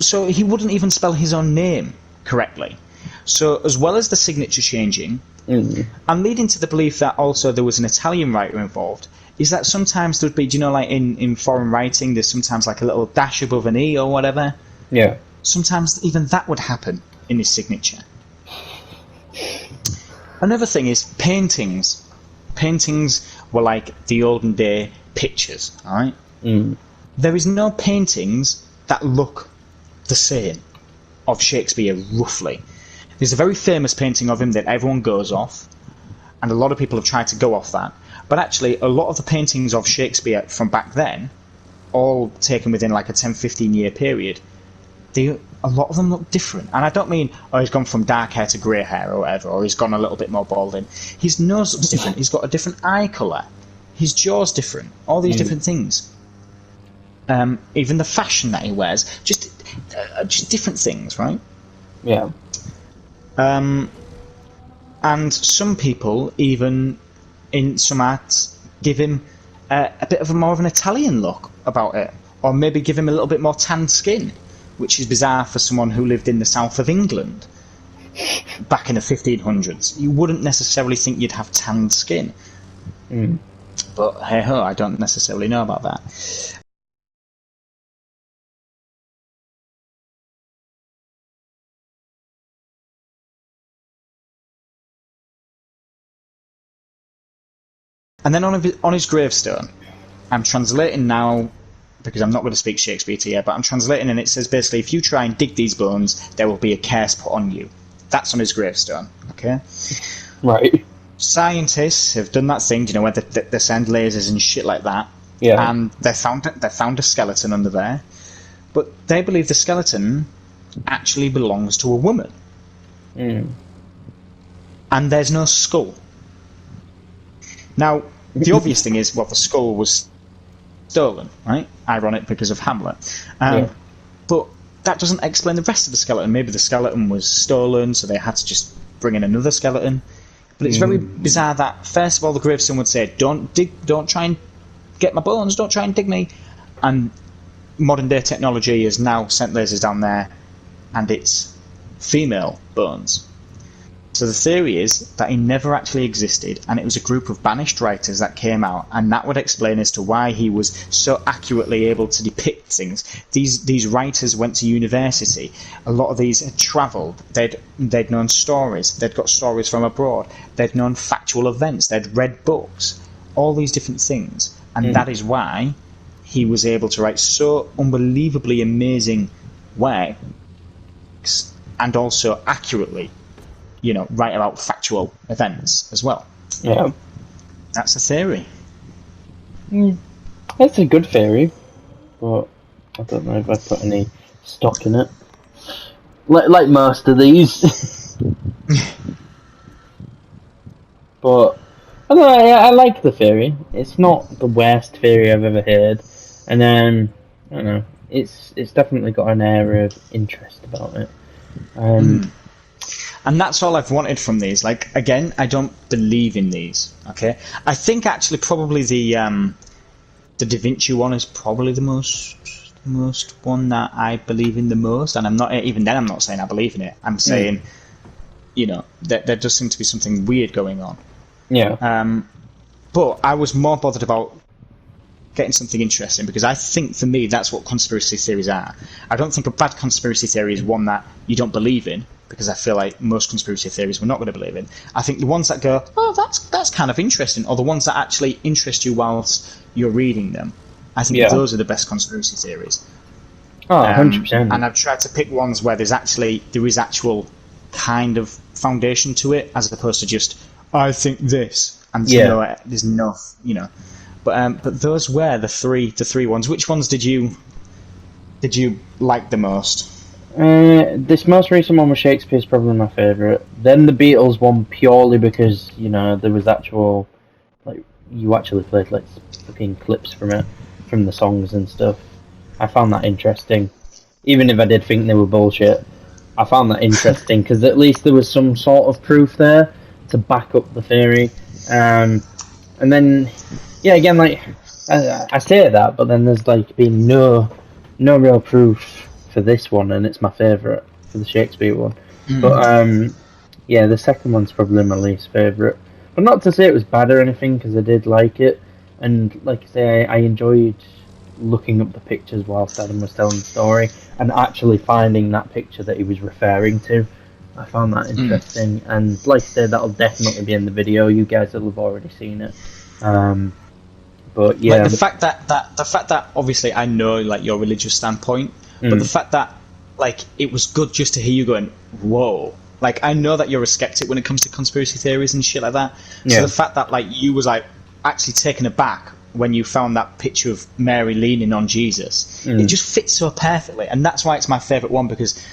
Speaker 2: So he wouldn't even spell his own name correctly. So as well as the signature changing, and leading to the belief that also there was an Italian writer involved, is that sometimes there'd be, like in foreign writing, there's sometimes like a little dash above an E or whatever.
Speaker 1: Yeah.
Speaker 2: Sometimes even that would happen in his signature. Another thing is paintings. Paintings were like the olden day pictures, alright? There is no paintings that look the same of Shakespeare, roughly. There's a very famous painting of him that everyone goes off, and a lot of people have tried to go off that. But actually, a lot of the paintings of Shakespeare from back then, all taken within like a 10-15 year period, a lot of them look different. And I don't mean, he's gone from dark hair to grey hair or whatever, or he's gone a little bit more balding. His nose looks different, he's got a different eye colour, his jaw's different, all these different things. Even the fashion that he wears, just different things, right?
Speaker 1: Yeah.
Speaker 2: And some people, even in some arts, give him a bit of more of an Italian look about it, or maybe give him a little bit more tanned skin, which is bizarre for someone who lived in the south of England back in the 1500s. You wouldn't necessarily think you'd have tanned skin. But hey ho, I don't necessarily know about that. And then on his gravestone, I'm translating now, because I'm not going to speak Shakespeare to you, but I'm translating, and it says basically, if you try and dig these bones, there will be a curse put on you. That's on his gravestone, okay?
Speaker 1: Right.
Speaker 2: Scientists have done that thing, where they send lasers and shit like that, and they found a skeleton under there, but they believe the skeleton actually belongs to a woman. And there's no skull. Now, the obvious thing is, well, the skull was stolen, right? Ironic because of Hamlet. But that doesn't explain the rest of the skeleton. Maybe the skeleton was stolen, so they had to just bring in another skeleton. But it's very bizarre that, first of all, the gravestone would say, don't get my bones, don't try and dig me. And modern day technology has now sent lasers down there, and it's female bones. So the theory is that he never actually existed, and it was a group of banished writers that came out, and that would explain as to why he was so accurately able to depict things. These writers went to university. A lot of these had travelled. They'd known stories. They'd got stories from abroad. They'd known factual events. They'd read books. All these different things, and that is why he was able to write so unbelievably amazing works, and also accurately, write about factual events as well.
Speaker 1: Yeah.
Speaker 2: That's a theory.
Speaker 1: That's a good theory, but I don't know if I put any stock in it. Like most of these. But I don't know, I like the theory. It's not the worst theory I've ever heard, and I don't know. It's definitely got an air of interest about it.
Speaker 2: And that's all I've wanted from these. Like, again, I don't believe in these. Okay, I think actually probably the Da Vinci one is probably the most one that I believe in the most. And I'm not saying I believe in it. I'm saying, there does seem to be something weird going on.
Speaker 1: Yeah.
Speaker 2: But I was more bothered about getting something interesting, because I think for me that's what conspiracy theories are. I don't think a bad conspiracy theory is one that you don't believe in, because I feel like most conspiracy theories we're not going to believe in. I think the ones that go, oh, that's kind of interesting, or the ones that actually interest you whilst you're reading them, I think those are the best conspiracy theories.
Speaker 1: Oh, 100%.
Speaker 2: And I've tried to pick ones where there is actual kind of foundation to it, as opposed to just, I think this, and there's no. But those were the three ones. Which ones did you like the most?
Speaker 1: This most recent one with Shakespeare is probably my favourite. Then the Beatles one, purely because there was actual, you actually played fucking clips from the songs and stuff. I found that interesting, even if I did think they were bullshit. I found that interesting because at least there was some sort of proof there to back up the theory. And then, again, I say that, but then there's been no real proof for this one, and it's my favourite for the Shakespeare one. But the second one's probably my least favourite. But not to say it was bad or anything, because I did like it, and like I say, I enjoyed looking up the pictures whilst Adam was telling the story, and actually finding that picture that he was referring to. I found that interesting, and like I said, that'll definitely be in the video. You guys will have already seen it. But yeah,
Speaker 2: the fact that obviously I know your religious standpoint, but the fact that it was good just to hear you going, whoa. I know that you're a skeptic when it comes to conspiracy theories and shit like that. Yeah. So the fact that you was actually taken aback when you found that picture of Mary leaning on Jesus, it just fits so perfectly, and that's why it's my favourite one, because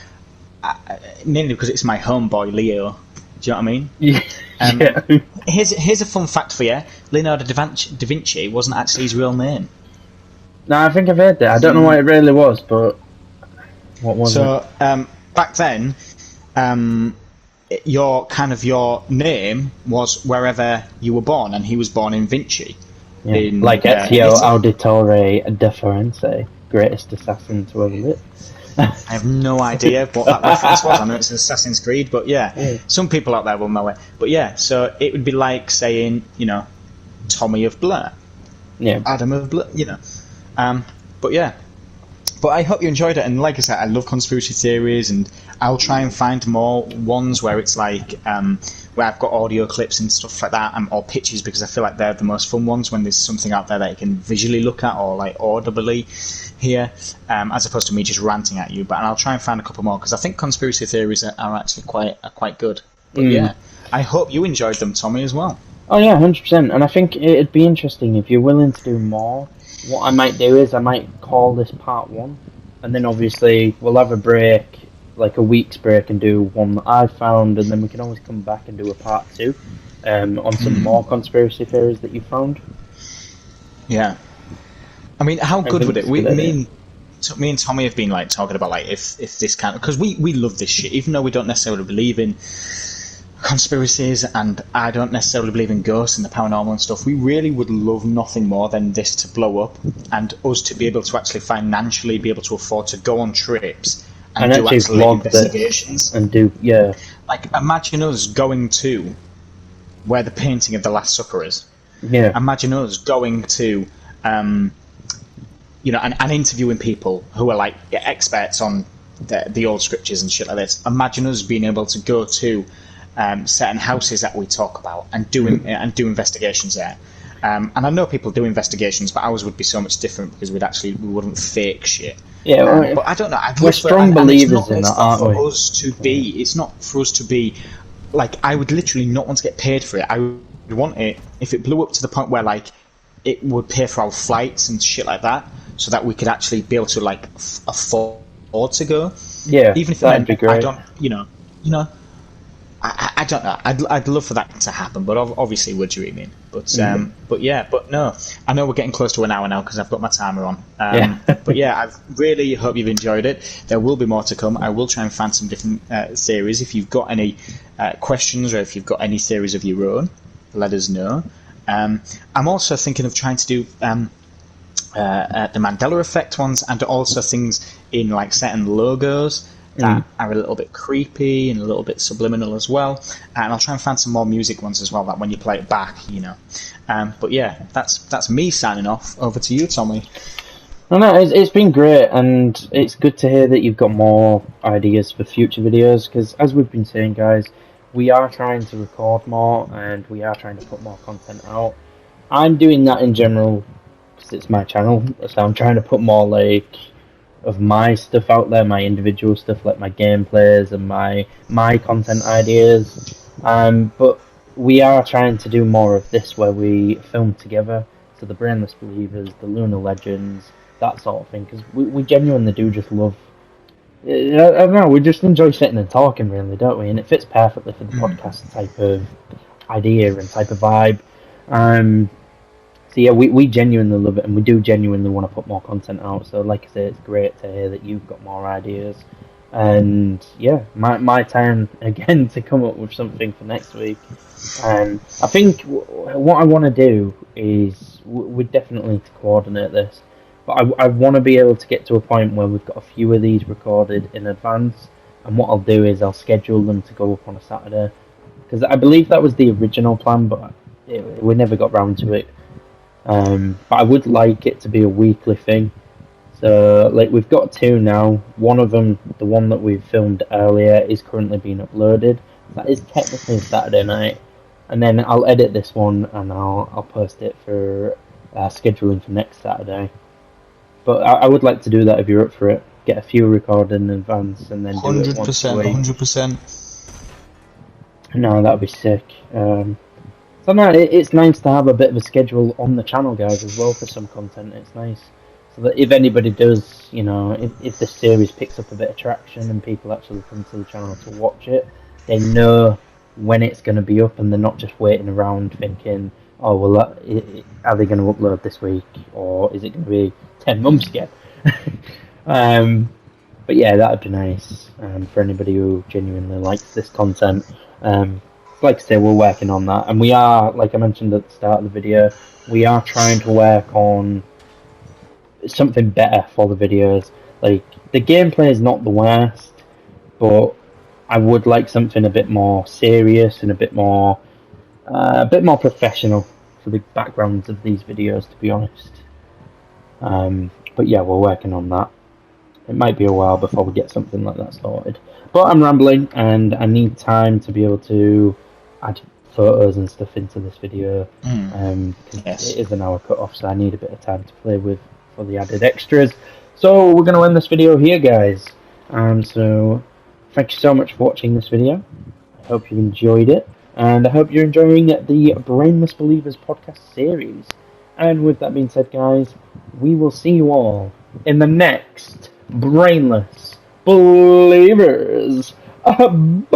Speaker 2: mainly because it's my homeboy Leo. Do you know what I mean?
Speaker 1: Yeah.
Speaker 2: Here's a fun fact for you: Leonardo da Vinci wasn't actually his real name.
Speaker 1: No, I think I've heard that. I don't know what it really was, but what was it?
Speaker 2: So back then, your name was wherever you were born, and he was born in Vinci.
Speaker 1: Yeah. Ezio Auditore da Firenze, greatest assassin to ever live.
Speaker 2: I have no idea what that reference was. I know it's Assassin's Creed, but some people out there will know it. But so it would be like saying, Tommy of Blair, Adam of Blair, But I hope you enjoyed it, and like I said, I love conspiracy theories, and I'll try and find more ones where it's where I've got audio clips and stuff like that, or pictures, because I feel like they're the most fun ones when there's something out there that you can visually look at or audibly hear, as opposed to me just ranting at you. But I'll try and find a couple more, because I think conspiracy theories are actually quite good. But I hope you enjoyed them, Tommy, as well.
Speaker 1: Oh yeah, 100%. And I think it'd be interesting if you're willing to do more. What I might do is I might call this part 1, and then obviously we'll have a break, a week's break, and do one that I found, and then we can always come back and do a part 2 on some more conspiracy theories that you found.
Speaker 2: Yeah. I mean, how good would it? Me and Tommy have been talking about if this kind of, because we love this shit, even though we don't necessarily believe in conspiracies, and I don't necessarily believe in ghosts and the paranormal and stuff, we really would love nothing more than this to blow up and us to be able to actually financially be able to afford to go on trips and do actually investigations.
Speaker 1: And do, yeah.
Speaker 2: Like, imagine us going to where the painting of the Last Supper is.
Speaker 1: Yeah.
Speaker 2: Imagine us going to, and interviewing people who are like experts on the old scriptures and shit like this. Imagine us being able to go to certain houses that we talk about and do investigations there. And I know people do investigations, but ours would be so much different because we wouldn't fake shit.
Speaker 1: Yeah,
Speaker 2: but I don't know.
Speaker 1: We're strong believers in that, aren't we?
Speaker 2: It's not for us to be like. I would literally not want to get paid for it. I would want it if it blew up to the point where like it would pay for our flights and shit like that, so that we could actually be able to like afford to go.
Speaker 1: Yeah,
Speaker 2: even if
Speaker 1: that'd be great.
Speaker 2: I don't, I don't know. I'd love for that to happen, but obviously we're dreaming. But no. I know we're getting close to an hour now because I've got my timer on. But yeah, I really hope you've enjoyed it. There will be more to come. I will try and find some different series. If you've got any questions or if you've got any series of your own, let us know. I'm also thinking of trying to do the Mandela Effect ones, and also things in like certain logos that are a little bit creepy and a little bit subliminal as well. And I'll try and find some more music ones as well, that when you play it back, But yeah, that's me signing off. Over to you, Tommy.
Speaker 1: No, it's been great, and it's good to hear that you've got more ideas for future videos, because as we've been saying, guys, we are trying to record more, and we are trying to put more content out. I'm doing that in general, because it's my channel, so I'm trying to put more, of my stuff out there, my individual stuff, like my gameplays and my content ideas. But we are trying to do more of this, where we film together, so the Brainless Believers, the Lunar Legends, that sort of thing, because we genuinely do just love... I don't know, we just enjoy sitting and talking, really, don't we? And it fits perfectly for the podcast type of idea and type of vibe. So yeah, we genuinely love it, and we do genuinely want to put more content out. So like I say, it's great to hear that you've got more ideas. And yeah, my turn again to come up with something for next week. And I think what I want to do is we definitely need to coordinate this. But I want to be able to get to a point where we've got a few of these recorded in advance. And what I'll do is I'll schedule them to go up on a Saturday. Because I believe that was the original plan, but we never got round to it. But I would like it to be a weekly thing. So, we've got two now. One of them, the one that we filmed earlier, is currently being uploaded. That is technically a Saturday night. And then I'll edit this one and I'll post it for scheduling for next Saturday. But I would like to do that if you're up for it. Get a few recorded in advance and then do it once a week.
Speaker 2: 100%.
Speaker 1: No, that'd be sick. So no, it's nice to have a bit of a schedule on the channel, guys, as well, for some content. It's nice. So that if anybody does, if the series picks up a bit of traction and people actually come to the channel to watch it, they know when it's going to be up, and they're not just waiting around thinking, oh, well, are they going to upload this week, or is it going to be 10 months again? But yeah, that would be nice for anybody who genuinely likes this content. Like I say, we're working on that, and we are, like I mentioned at the start of the video, we are trying to work on something better for the videos. Like, the gameplay is not the worst, but I would like something a bit more serious and a bit more professional for the backgrounds of these videos, to be honest. But yeah, we're working on that. It might be a while before we get something like that started. But I'm rambling, and I need time to be able to add photos and stuff into this video. Yes. It is an hour cut off, so I need a bit of time to play with for the added extras. So we're going to end this video here, guys. So thank you so much for watching this video. I hope you enjoyed it, and I hope you're enjoying the Brainless Believers podcast series. And with that being said, guys, we will see you all in the next Brainless Believers. Bye-bye!